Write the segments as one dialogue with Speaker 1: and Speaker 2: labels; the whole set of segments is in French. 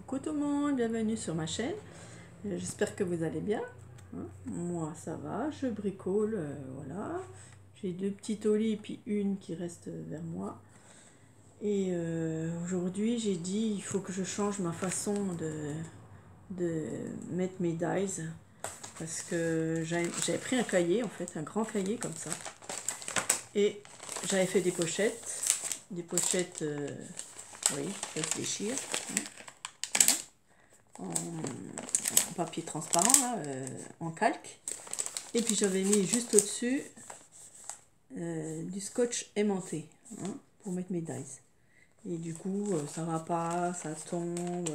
Speaker 1: Coucou tout le monde, bienvenue sur ma chaîne. J'espère que vous allez bien. Moi ça va, je bricole, voilà. J'ai deux petites olives et puis une qui reste vers moi. Et aujourd'hui j'ai dit il faut que je change ma façon de mettre mes dies. Parce que j'avais pris un cahier en fait, un grand cahier comme ça. Et j'avais fait des pochettes. Des pochettes, oui, ça se déchire. En papier transparent, là, en calque. Et puis j'avais mis juste au-dessus du scotch aimanté, pour mettre mes dies. Et du coup, ça va pas, ça tombe,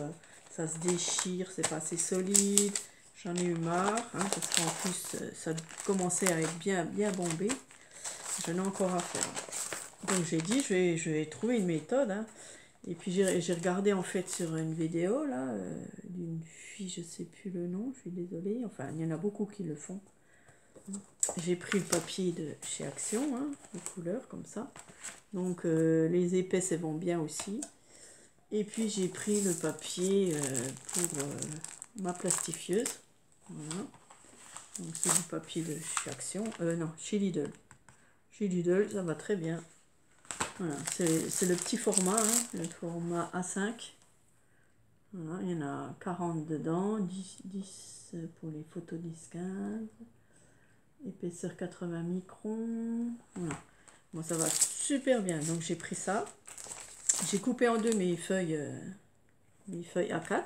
Speaker 1: ça se déchire, c'est pas assez solide. J'en ai eu marre, parce qu'en plus, ça commençait à être bien bombé. J'en ai encore à faire. Donc j'ai dit, je vais trouver une méthode. Et puis j'ai regardé en fait sur une vidéo là, d'une fille, je sais plus le nom, je suis désolée. Enfin, il y en a beaucoup qui le font. J'ai pris le papier de chez Action, de couleur comme ça. Donc les épaisses elles vont bien aussi. Et puis j'ai pris le papier pour ma plastifieuse. Voilà. Donc c'est du papier de chez Action. Non, chez Lidl. Chez Lidl, ça va très bien. Voilà, c'est le petit format, le format A5. Voilà, il y en a 40 dedans, 10 pour les photos 10-15. Épaisseur 80 microns. Voilà. Bon, ça va super bien. Donc j'ai pris ça. J'ai coupé en deux mes feuilles A4.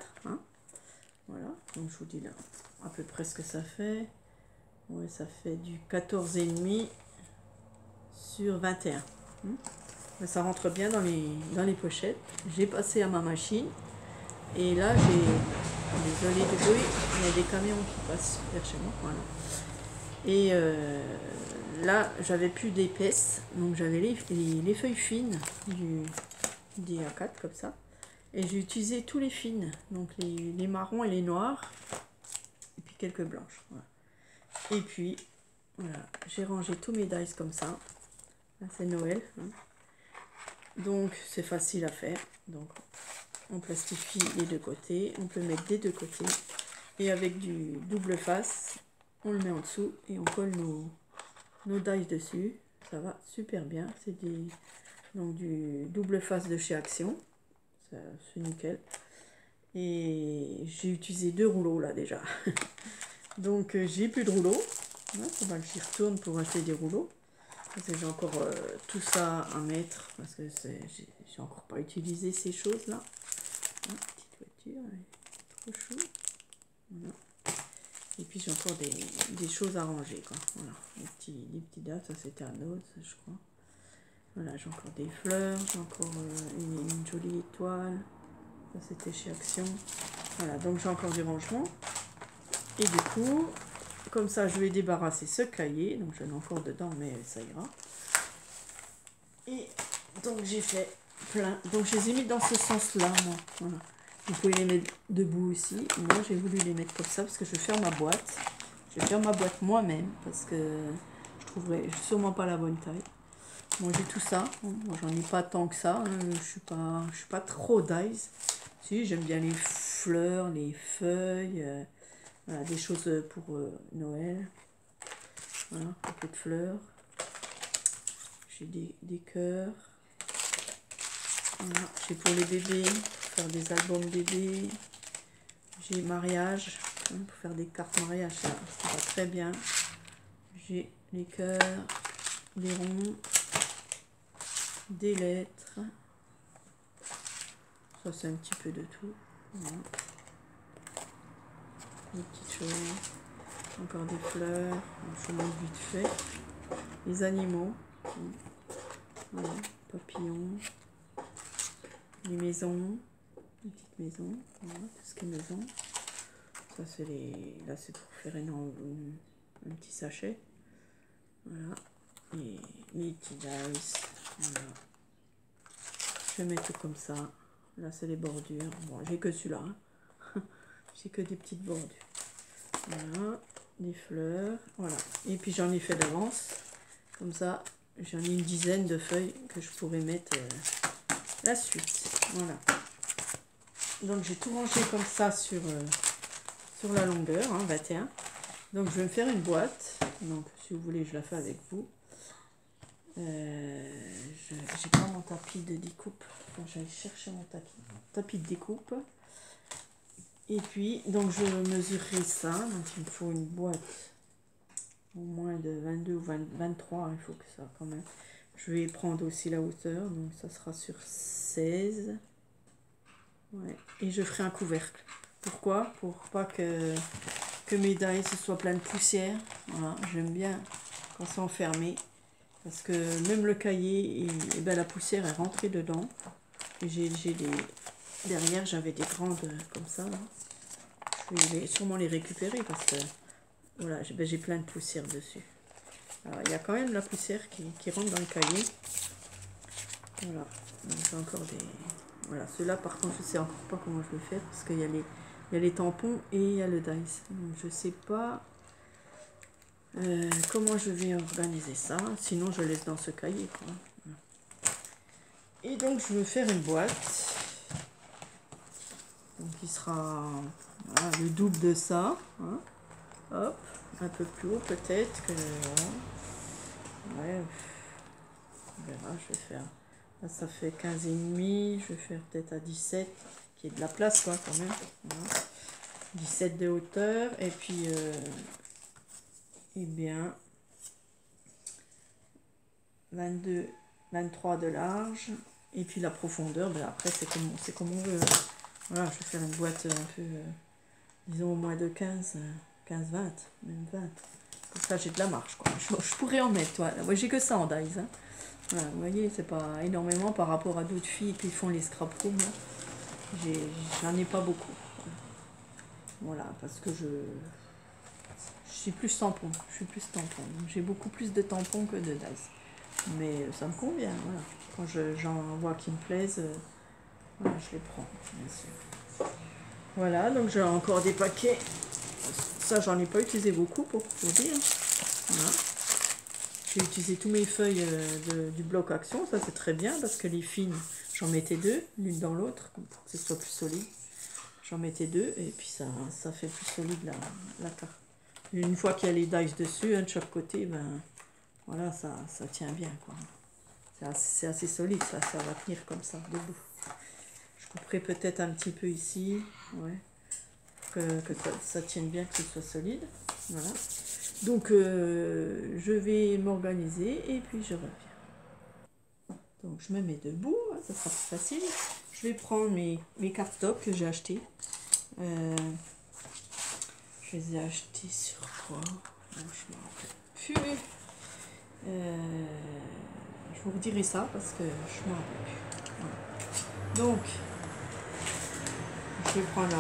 Speaker 1: Voilà. Donc je vous dis là à peu près ce que ça fait. Ouais, ça fait du 14,5 sur 21. Mais ça rentre bien dans les pochettes. J'ai passé à ma machine. Et là, désolé du bruit, il y a des camions qui passent vers chez moi. Voilà. Et là, j'avais plus d'épaisse. Donc j'avais les feuilles fines du A4 comme ça. Et j'ai utilisé tous les fines. Donc les marrons et les noirs. Et puis quelques blanches. Voilà. Et puis, voilà, j'ai rangé tous mes dies comme ça. Là, c'est Noël. Donc c'est facile à faire. Donc on plastifie les deux côtés, on peut mettre des deux côtés et avec du double face on le met en dessous et on colle nos dies dessus. Ça va super bien. C'est donc du double face de chez Action, c'est nickel. Et j'ai utilisé 2 rouleaux là déjà. Donc j'ai plus de rouleaux. Il faudra que j'y retourne pour acheter des rouleaux. J'ai encore tout ça à mettre parce que j'ai encore pas utilisé ces choses là. Petite voiture, trop chaud. Voilà. Et puis j'ai encore des choses à ranger quoi. Voilà, les petits dates, ça c'était un autre, je crois. Voilà, j'ai encore des fleurs, j'ai encore une jolie étoile. Ça c'était chez Action. Voilà, donc j'ai encore du rangement. Et du coup, comme ça je vais débarrasser ce cahier. Donc j'en ai encore dedans, mais ça ira. Et donc j'ai fait plein. Donc je les ai mis dans ce sens-là, moi. Voilà. Vous pouvez les mettre debout aussi. Moi j'ai voulu les mettre comme ça parce que je vais faire ma boîte. Je vais faire ma boîte moi-même parce que je trouverai sûrement pas la bonne taille. Moi j'ai tout ça. Moi j'en ai pas tant que ça. Je suis pas trop dies. Si, j'aime bien les fleurs, les feuilles. Voilà, des choses pour Noël. Voilà, un peu de fleurs. J'ai des cœurs. Voilà, j'ai pour les bébés, pour faire des albums bébés. J'ai mariage, pour faire des cartes mariage, ça va très bien. J'ai les cœurs, des ronds, des lettres. Ça c'est un petit peu de tout. Voilà. Des petites choses. Encore des fleurs. Je montre vite fait. Les animaux. Voilà, papillons. Les maisons, les petites maisons, voilà, tout ce qui est maison. Ça c'est là c'est pour faire un petit sachet. Voilà. Et les petits dice. Voilà. Je vais mettre tout comme ça. Là c'est les bordures. Bon, j'ai que celui-là. J'ai que des petites bordures. Voilà. Des fleurs. Voilà. Et puis j'en ai fait d'avance. Comme ça, j'en ai une dizaine de feuilles que je pourrais mettre la suite. Voilà. Donc j'ai tout rangé comme ça sur la longueur, hein, 21. Donc je vais me faire une boîte. Donc si vous voulez, je la fais avec vous. J'ai pas mon tapis de découpe. Faut que j'aille chercher mon tapis de découpe. Et puis, donc je mesurerai ça. Donc il me faut une boîte au moins de 22 ou 23. Il faut que ça quand même. Je vais prendre aussi la hauteur. Donc ça sera sur 16. Ouais. Et je ferai un couvercle. Pourquoi? Pour pas que mes dies soient pleines de poussière. Voilà, j'aime bien quand c'est enfermé. Parce que même le cahier, et ben, la poussière est rentrée dedans. Et j'ai des... Derrière, j'avais des grandes comme ça. Là. Je vais sûrement les récupérer parce que voilà, j'ai plein de poussière dessus. Alors, il y a quand même la poussière qui rentre dans le cahier. Voilà. Donc, j'ai encore des... Voilà, ceux-là, par contre, je sais encore pas comment je vais faire parce qu'il y a les tampons et il y a le dice. Donc, je sais pas comment je vais organiser ça. Sinon, je laisse dans ce cahier, quoi. Et donc, je vais faire une boîte. Donc, il sera voilà, le double de ça. Hein. Hop, un peu plus haut peut-être que... Ouais, on verra, je vais faire... Là, ça fait 15,5. Je vais faire peut-être à 17, qui est de la place, quoi, quand même. Voilà. 17 de hauteur. Et puis, eh bien, 22, 23 de large. Et puis la profondeur, ben après c'est comme on veut. Voilà, je vais faire une boîte un peu, disons au moins de 15, 20, même 20. Comme ça j'ai de la marge, quoi. Je pourrais en mettre, toi. Moi j'ai que ça en dies. Hein. Voilà, vous voyez, c'est pas énormément par rapport à d'autres filles qui font les scrap rooms. J'en ai pas beaucoup. Voilà, parce que je suis plus tampon. Je suis plus tampon. J'ai beaucoup plus de tampons que de dies. Mais ça me convient, voilà. Quand j'en vois qui me plaisent, voilà, je les prends, bien sûr. Voilà, donc j'ai encore des paquets. Ça, j'en ai pas utilisé beaucoup pour vous dire. Voilà. J'ai utilisé tous mes feuilles du bloc action. Ça, c'est très bien parce que les fines, j'en mettais deux, l'une dans l'autre, pour que ce soit plus solide. J'en mettais deux et puis ça fait plus solide la carte. Une fois qu'il y a les dice dessus, de chaque côté, ben voilà, ça tient bien, quoi. C'est assez solide, ça va tenir comme ça, debout. Je couperai peut-être un petit peu ici, ouais, que ça tienne bien, que ce soit solide. Voilà. Donc, je vais m'organiser et puis je reviens. Donc, je me mets debout, hein, ça sera plus facile. Je vais prendre mes cardstocks que j'ai achetés. Je les ai achetés sur quoi? Je me rappelle plus. Je vous redirai ça parce que je m'en rappelle plus. Voilà. Donc, je vais prendre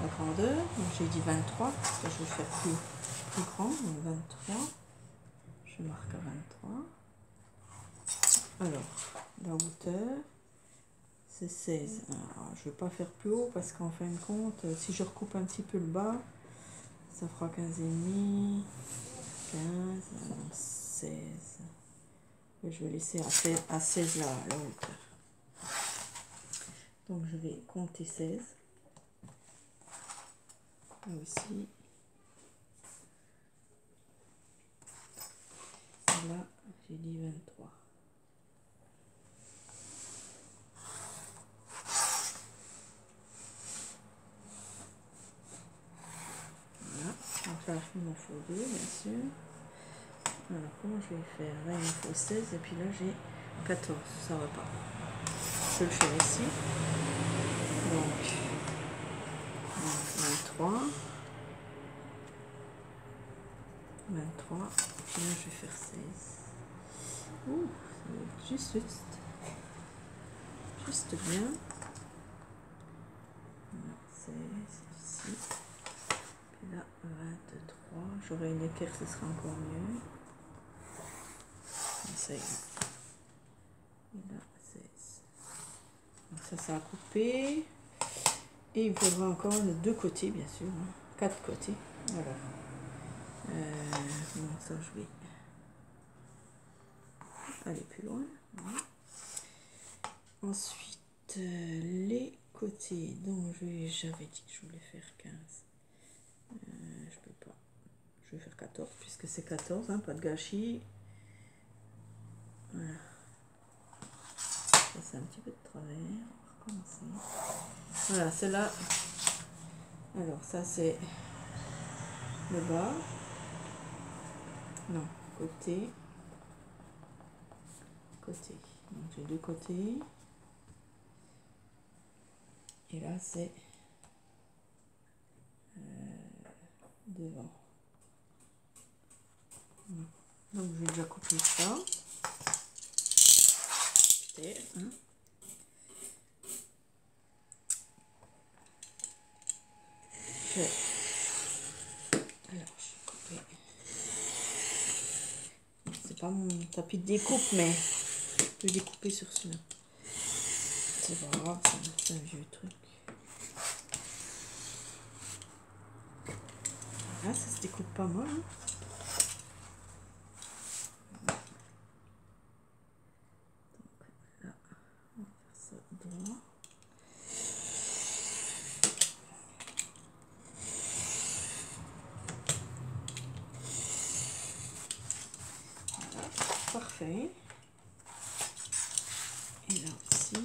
Speaker 1: la grandeur. Donc, j'ai dit 23 parce que je vais faire plus grand. Donc, 23. Je marque à 23. Alors, la hauteur, c'est 16. Alors, je ne vais pas faire plus haut parce qu'en fin de compte, si je recoupe un petit peu le bas, ça fera 15,5, 15, 16. Et je vais laisser à 16 la hauteur. Donc je vais compter 16. Là aussi. Et là, j'ai dit 23. Voilà. Donc là, il m'en faut deux, bien sûr. Alors, comment je vais faire? Là, il me faut 16 et puis là, j'ai 14. Ça va pas. Je peux le faire ici. Donc 23. 23. Et là, je vais faire 16. Ouh, ça va être juste bien. Voilà, 16 ici. Puis là, 23. J'aurai une équerre, ce sera encore mieux. Ça y est. Et là, 16. Donc ça a coupé. Et il me faudra encore de deux côtés, bien sûr. Hein. 4 côtés. Voilà. Bon, ça, je vais aller plus loin. Voilà. Ensuite, les côté dont j'avais dit que je voulais faire 15. Je peux pas. Je vais faire 14 puisque c'est 14, hein, pas de gâchis. Voilà. Ça c'est un petit peu de travers. On va recommencer. Voilà, celle-là. Alors ça c'est le bas. Non, côté. Côté. Donc j'ai deux côtés. Et là c'est devant. Donc je vais déjà couper ça. Hein. Alors je vais couper. C'est pas mon tapis de découpe, mais je peux découper sur celui-là. C'est pas grave, c'est un vieux truc. Là, ça se découpe pas mal. Hein. Donc là, on va faire ça droit. Voilà, parfait. Et là aussi.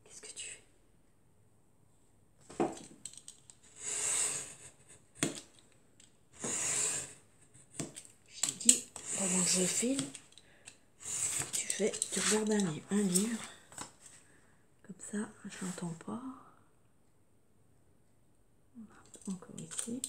Speaker 1: Qu'est-ce que tu fais? J'ai dit, pendant que je filme, tu regardes un livre. Comme ça, je l'entends pas. Encore ici.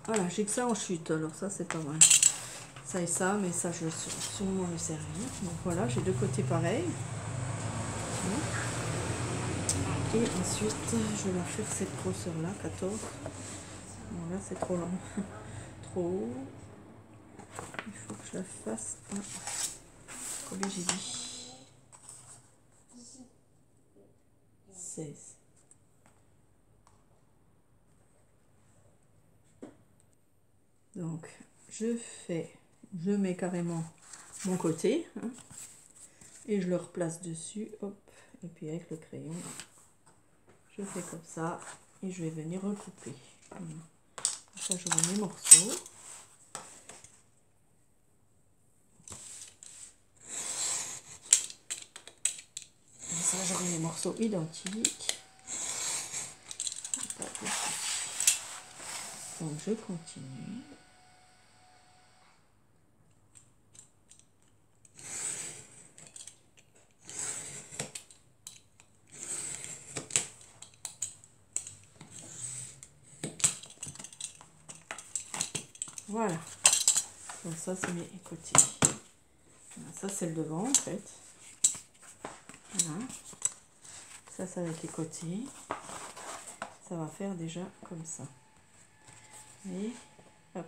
Speaker 1: Voilà, j'ai que ça en chute, alors ça c'est pas mal. Ça et ça, mais ça je vais sûrement me servir. Donc voilà, j'ai deux côtés pareils. Et ensuite, je vais la faire cette grosseur là, 14. Bon là c'est trop long. Trop haut. Il faut que je la fasse à... Combien j'ai dit? 16. Donc, je mets carrément mon côté, hein, et je le replace dessus, hop, et puis avec le crayon, je fais comme ça, et je vais venir recouper. Voilà. Ça, je remets mes morceaux. Et ça, j'aurai mes morceaux identiques. Donc, je continue. Voilà. Donc ça, c'est mes côtés. Voilà, ça, c'est le devant, en fait. Voilà. Ça, c'est avec les côtés. Ça va faire déjà comme ça. Et hop.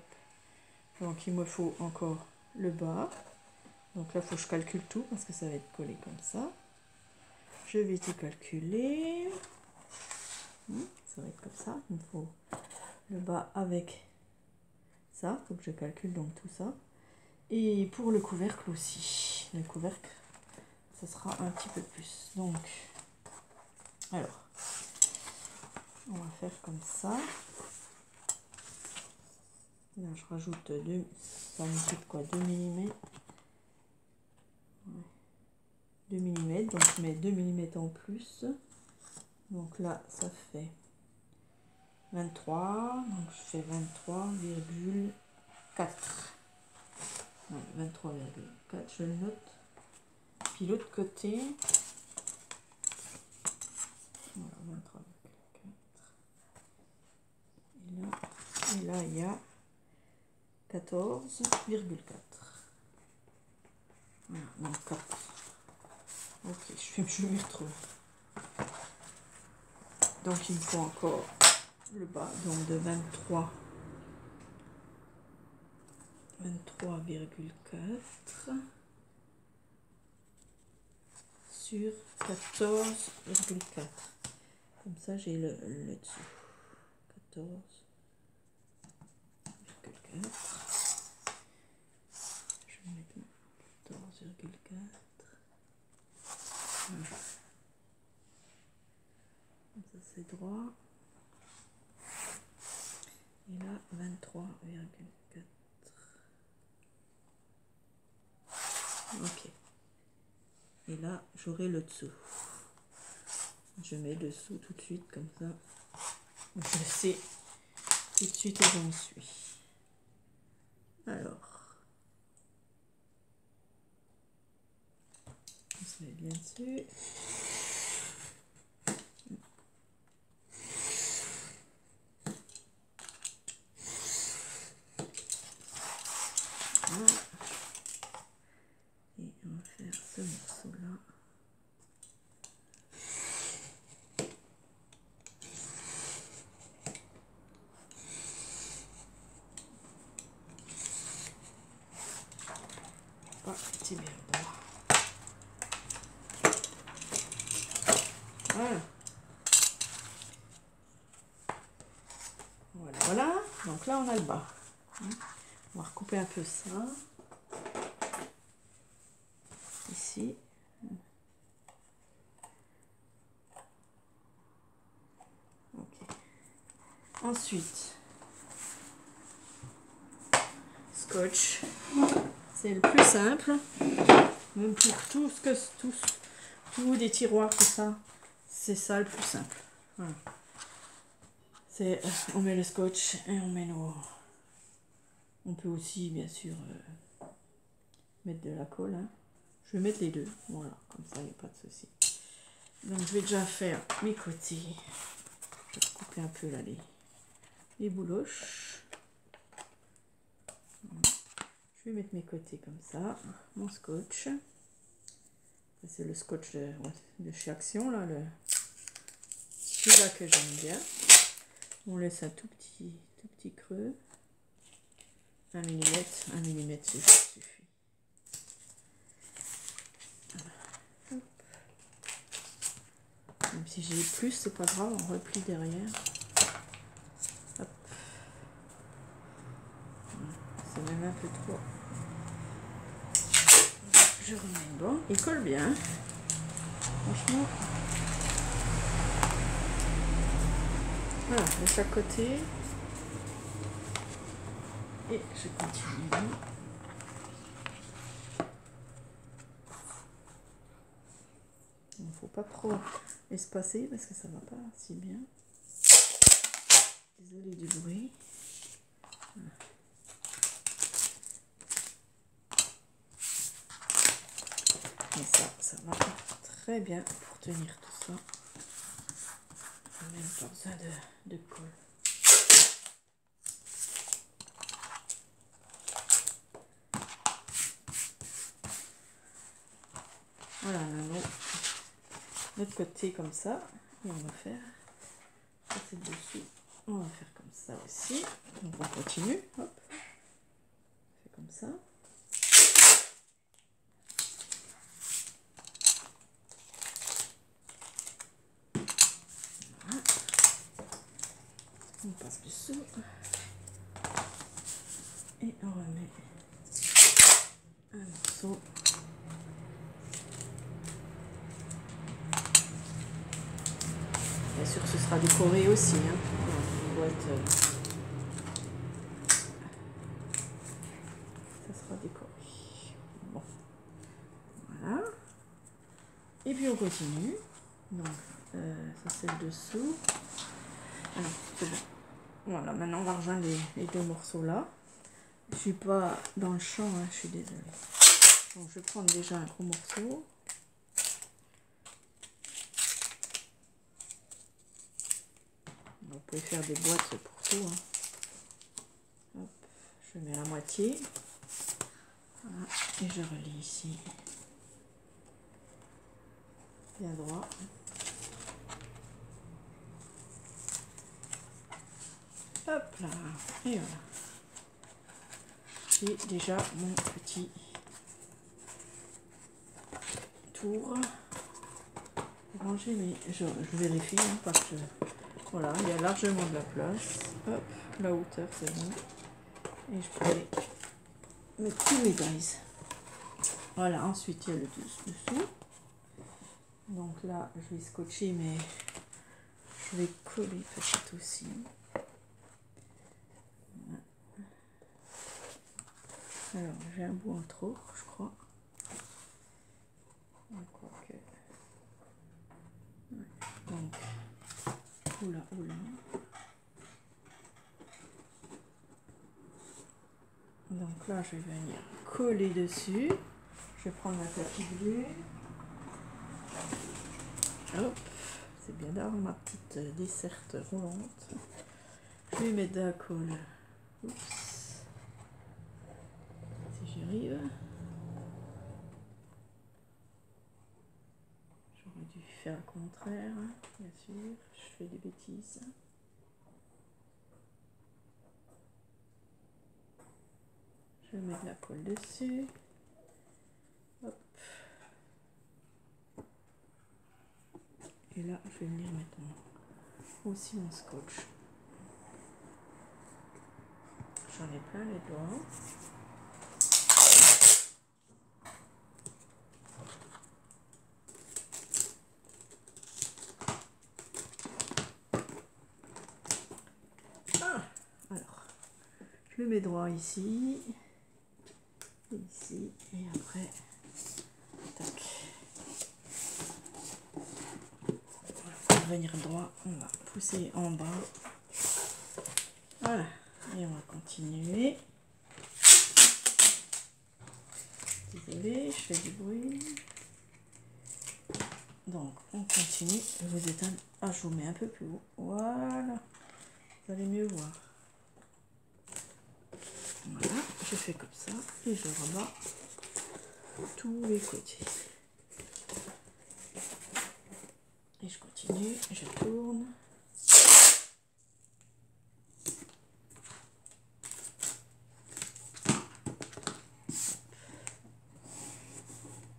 Speaker 1: Donc, il me faut encore le bas. Donc là, il faut que je calcule tout parce que ça va être collé comme ça. Je vais tout calculer. Ça va être comme ça. Il me faut le bas avec ça. Il faut que je calcule donc tout ça. Et pour le couvercle aussi. Le couvercle, ça sera un petit peu plus. Donc, alors, on va faire comme ça. Là, je rajoute 2, ça me fait quoi, 2 mm. 2 mm, donc je mets 2 mm en plus. Donc là, ça fait 23, donc je fais 23,4. 23,4, je le note. Puis l'autre côté, voilà, 23,4. Et là, il y a 14,4. Voilà, donc 4. Ok, je m'y retrouve. Donc il me faut encore le bas, donc de 23,4 sur 14,4. Comme ça j'ai le dessus. 14,4. Je vais mettre 14,4. Voilà. Comme ça c'est droit. Et là 23,4. Ok. Et là j'aurai le dessous. Je mets dessous tout de suite comme ça. Je sais tout de suite où j'en suis. Alors, on se met bien dessus. Voilà. Et on va faire ce morceau-là. C'est bien droit. Voilà. Voilà, voilà. Donc là, on a le bas. On va recouper un peu ça. Ici. Ok. Ensuite, scotch. C'est le plus simple. Même pour tout ce que tout des tiroirs, tout ça, c'est ça le plus simple. Voilà. C'est on met le scotch et on met nos. On peut aussi bien sûr mettre de la colle. Hein. Je vais mettre les deux. Voilà, comme ça il n'y a pas de souci. Donc je vais déjà faire mes côtés. Je vais couper un peu là les bouloches. Voilà. Je vais mettre mes côtés comme ça. Mon scotch. C'est le scotch de chez Action, là, celui-là que j'aime bien. On laisse un tout petit creux. 1 mm suffit. Voilà. Même si j'ai plus, c'est pas grave, on replie derrière. Hop. C'est même un peu trop. Je remets bon, il colle bien. Franchement. Voilà, de chaque côté. Et je continue. Il ne faut pas trop espacer parce que ça va pas si bien. Désolée du bruit. Voilà. Et ça va très bien pour tenir tout ça. Même pas besoin de colle. Voilà, notre côté comme ça. Et on va faire, ça c'est dessus. On va faire comme ça aussi. Donc on continue. Hop. On fait comme ça. Voilà. On passe dessous. Et on remet un morceau. Bien sûr que ce sera décoré aussi. Hein. Une boîte, ça sera décoré. Bon. Voilà. Et puis on continue. Donc, ça c'est le dessous. Alors, c'est bon. Voilà, maintenant on va rejoindre les deux morceaux là. Je suis pas dans le champ, hein, je suis désolée. Donc je vais prendre déjà un gros morceau. Vous pouvez faire des boîtes pour tout. Hein. Hop, je mets la moitié. Voilà, et je relie ici. Bien droit. Hop là, et voilà. J'ai déjà mon petit tour. Ranger, mais je vérifie hein, parce que Voilà, il y a largement de la place. Hop, la hauteur c'est bon. Et je peux mettre tous mes dies. Voilà, ensuite il y a le dessous. Donc là, je vais scotcher, mais je vais coller peut-être aussi. Voilà. Alors, j'ai un bout en trop, je crois. Quoique. Ouais. Donc, oula. Donc là, je vais venir coller dessus. Je vais prendre ma tapis bleu. Hop, c'est bien d'avoir ma petite desserte roulante. Je vais mettre de la colle. Oups. Si j'y arrive. J'aurais dû faire le contraire, bien sûr. Je fais des bêtises. Je vais mettre de la colle dessus. Hop. Et là, je vais venir mettre aussi mon scotch. J'en ai plein les doigts. Alors, je le mets droit ici. Et ici. Et après, tac. Voilà, pour venir droit, on va pousser en bas. Voilà. Et on va continuer. Désolée, je fais du bruit. Donc, on continue. Je vous éteins. Ah, je vous mets un peu plus haut. Voilà. Vous allez mieux voir. Voilà. Je fais comme ça. Et je rebats tous les côtés. Et je continue. Je tourne.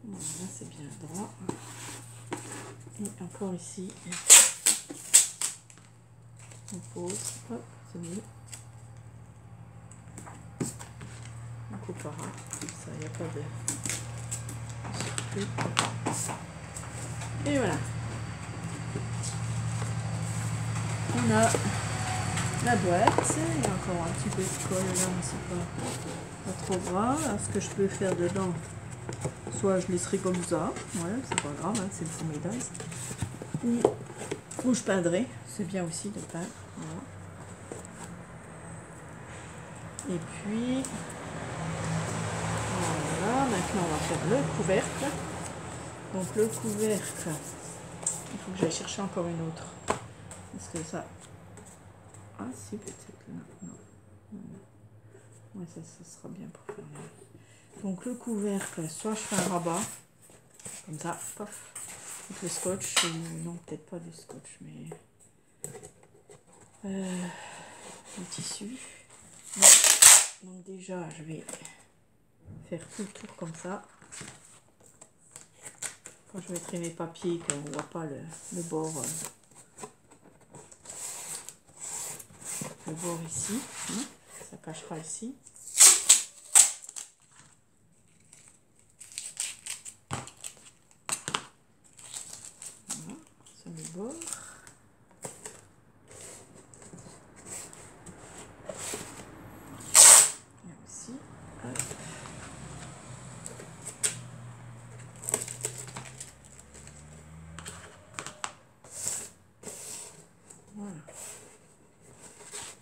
Speaker 1: Voilà, c'est bien droit. Et encore ici. On pose. Hop, c'est mieux. On coupera. Comme ça, il n'y a pas de surplus. Et voilà. On a la boîte. Il y a encore un petit peu de colle là, mais c'est pas trop grave. Alors, ce que je peux faire dedans, soit je laisserai comme ça. Ouais, c'est pas grave, hein, c'est le fond médaille. Ou je peindrai. C'est bien aussi de peindre. Voilà. Et puis, voilà, maintenant on va faire le couvercle. Donc le couvercle, il faut que j'aille chercher encore une autre. Parce que ça... Ah si, peut-être là. Non. Ouais, ça sera bien pour faire là. Donc le couvercle, soit je fais un rabat, comme ça, paf, avec le scotch. Non, peut-être pas du scotch, mais... le tissu. Donc déjà, je vais faire tout le tour comme ça. Quand je mettrai mes papiers, qu'on ne voit pas le bord ici. Hein, ça cachera ici. Voilà, sur le bord. Voilà.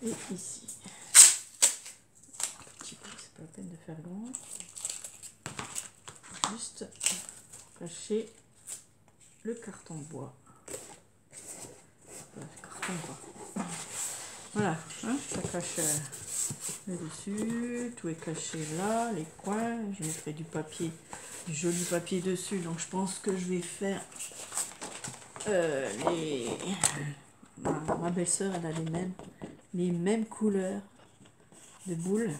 Speaker 1: Et ici. Un petit peu, c'est pas la peine de faire grand. Juste cacher le carton bois. Le carton bois. Voilà, hein, ça cache le dessus, tout est caché là, les coins. Je mettrai du papier, du joli papier dessus. Donc je pense que je vais faire ma belle-sœur, elle a les mêmes couleurs de boules,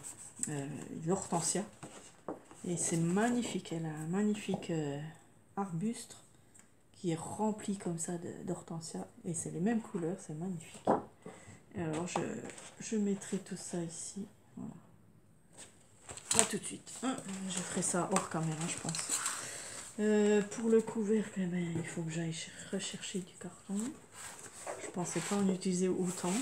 Speaker 1: l'hortensia, et c'est magnifique. Elle a un magnifique arbuste qui est rempli comme ça d'hortensia. Et c'est les mêmes couleurs, c'est magnifique. Alors je mettrai tout ça ici. Voilà. Pas tout de suite. Je ferai ça hors caméra, je pense. Pour le couvercle, eh ben, il faut que j'aille rechercher du carton. Je pensais pas en utiliser autant.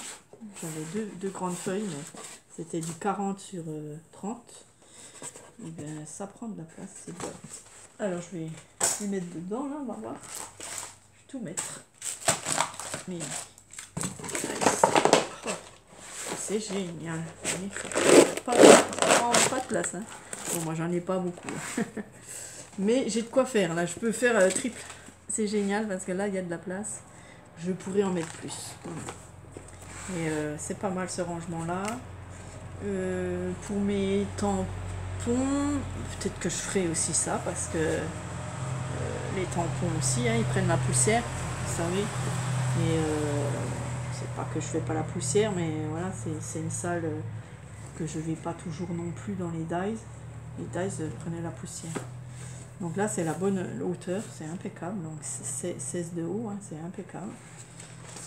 Speaker 1: J'avais deux grandes feuilles, mais c'était du 40 sur 30. Et bien ça prend de la place, c'est bon. Alors je vais les mettre dedans, là, on va voir. Je vais tout mettre. Mais oh, c'est génial. Pas de place. Hein. Bon, moi j'en ai pas beaucoup. Mais j'ai de quoi faire. Là, je peux faire triple. C'est génial parce que là, il y a de la place. Je pourrais en mettre plus. Et c'est pas mal ce rangement-là. Pour mes tampons, peut-être que je ferai aussi ça parce que les tampons aussi, hein, ils prennent la poussière, vous savez. Et c'est pas que je fais pas la poussière, mais voilà, c'est une salle que je vais pas toujours non plus dans les dies. Les dies prenaient la poussière. Donc là, c'est la bonne hauteur, c'est impeccable. Donc c'est 16 de haut, hein, c'est impeccable.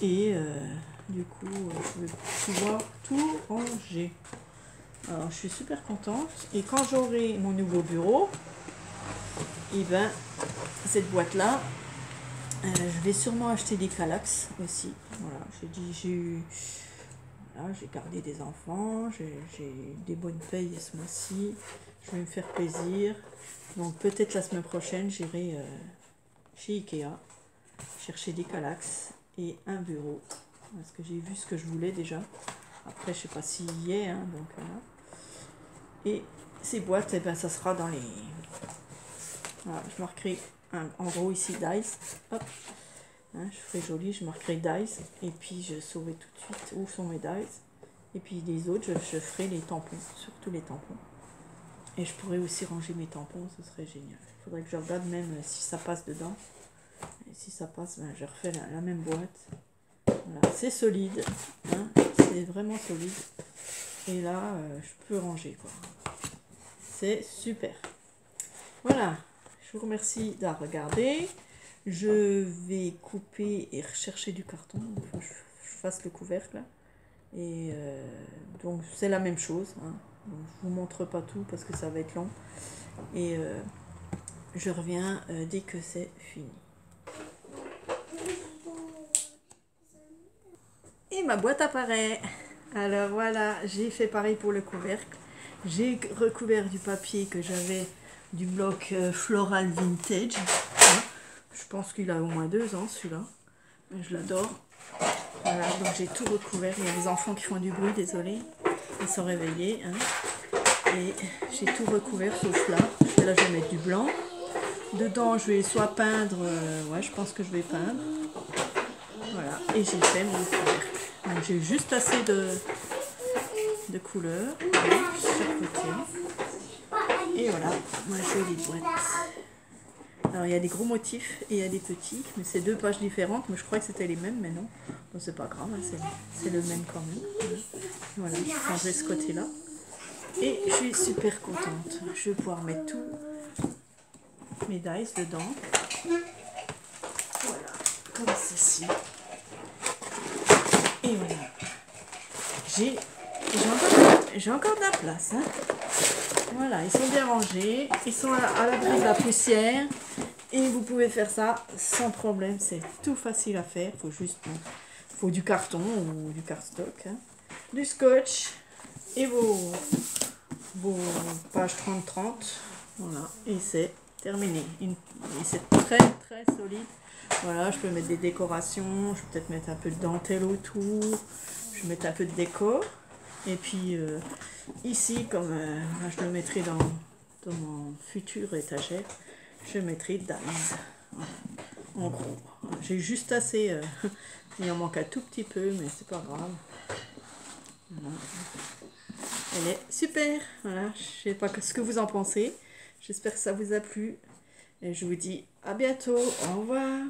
Speaker 1: Et du coup, je vais pouvoir tout ranger. Alors, je suis super contente. Et quand j'aurai mon nouveau bureau, et ben, cette boîte-là, je vais sûrement acheter des Kallax aussi. Voilà, j'ai gardé des enfants, j'ai des bonnes payes ce mois-ci. Je vais me faire plaisir. Donc peut-être la semaine prochaine, j'irai chez Ikea chercher des Kallax et un bureau. Parce que j'ai vu ce que je voulais déjà. Après, je sais pas s'il y est, hein, donc voilà. Et ces boîtes, eh ben, ça sera dans les... Voilà, je marquerai en gros ici Dice. Hop. Hein, je ferai joli, je marquerai Dice. Et puis je saurai tout de suite où sont mes Dice. Et puis les autres, je ferai les tampons, surtout les tampons. Et je pourrais aussi ranger mes tampons, ce serait génial. Il faudrait que je regarde même si ça passe dedans. Et si ça passe, ben, je refais la même boîte. Voilà, c'est solide, hein, c'est vraiment solide. Et là, je peux ranger, quoi. C'est super. Voilà, je vous remercie d'avoir regardé. Je vais couper et rechercher du carton. Il faut que je fasse le couvercle. Et donc, c'est la même chose. Hein. Donc, je ne vous montre pas tout parce que ça va être long. Et je reviens dès que c'est fini. Et ma boîte apparaît. Alors voilà, j'ai fait pareil pour le couvercle. J'ai recouvert du papier que j'avais du bloc Floral Vintage. Je pense qu'il a au moins 2 ans celui-là. Je l'adore. Voilà, donc j'ai tout recouvert. Il y a des enfants qui font du bruit, désolé. Ils sont réveillés. Hein. Et j'ai tout recouvert sauf là. Là, je vais mettre du blanc. Dedans, je vais soit peindre. Ouais, je pense que je vais peindre. Voilà, et j'ai fait mon couvercle. Donc j'ai juste assez de couleurs sur chaque côté. Et voilà, ma jolie boîte. Alors il y a des gros motifs et il y a des petits, mais c'est 2 pages différentes, mais je crois que c'était les mêmes, mais non. Bon, c'est pas grave, hein, c'est le même quand même. Voilà, je changerai ce côté-là. Et je suis super contente. Je vais pouvoir mettre tous mes dice dedans. Voilà, comme ceci. Et voilà. J'ai encore de la place. Hein. Voilà, ils sont bien rangés. Ils sont à l'abri de la poussière. Et vous pouvez faire ça sans problème. C'est tout facile à faire. Faut du carton ou du cardstock. Hein. Du scotch. Et vos pages 30-30. Voilà. Et c'est terminé. Et c'est très très solide. Voilà, je peux mettre des décorations. Je peux peut-être mettre un peu de dentelle autour. Je vais mettre un peu de décor. Et puis ici, comme je le mettrai dans mon futur étagère, je mettrai Dies. Voilà. En gros, j'ai juste assez. Il en manque un tout petit peu, mais c'est pas grave. Voilà. Elle est super. Voilà, je sais pas ce que vous en pensez. J'espère que ça vous a plu. Et je vous dis à bientôt. Au revoir.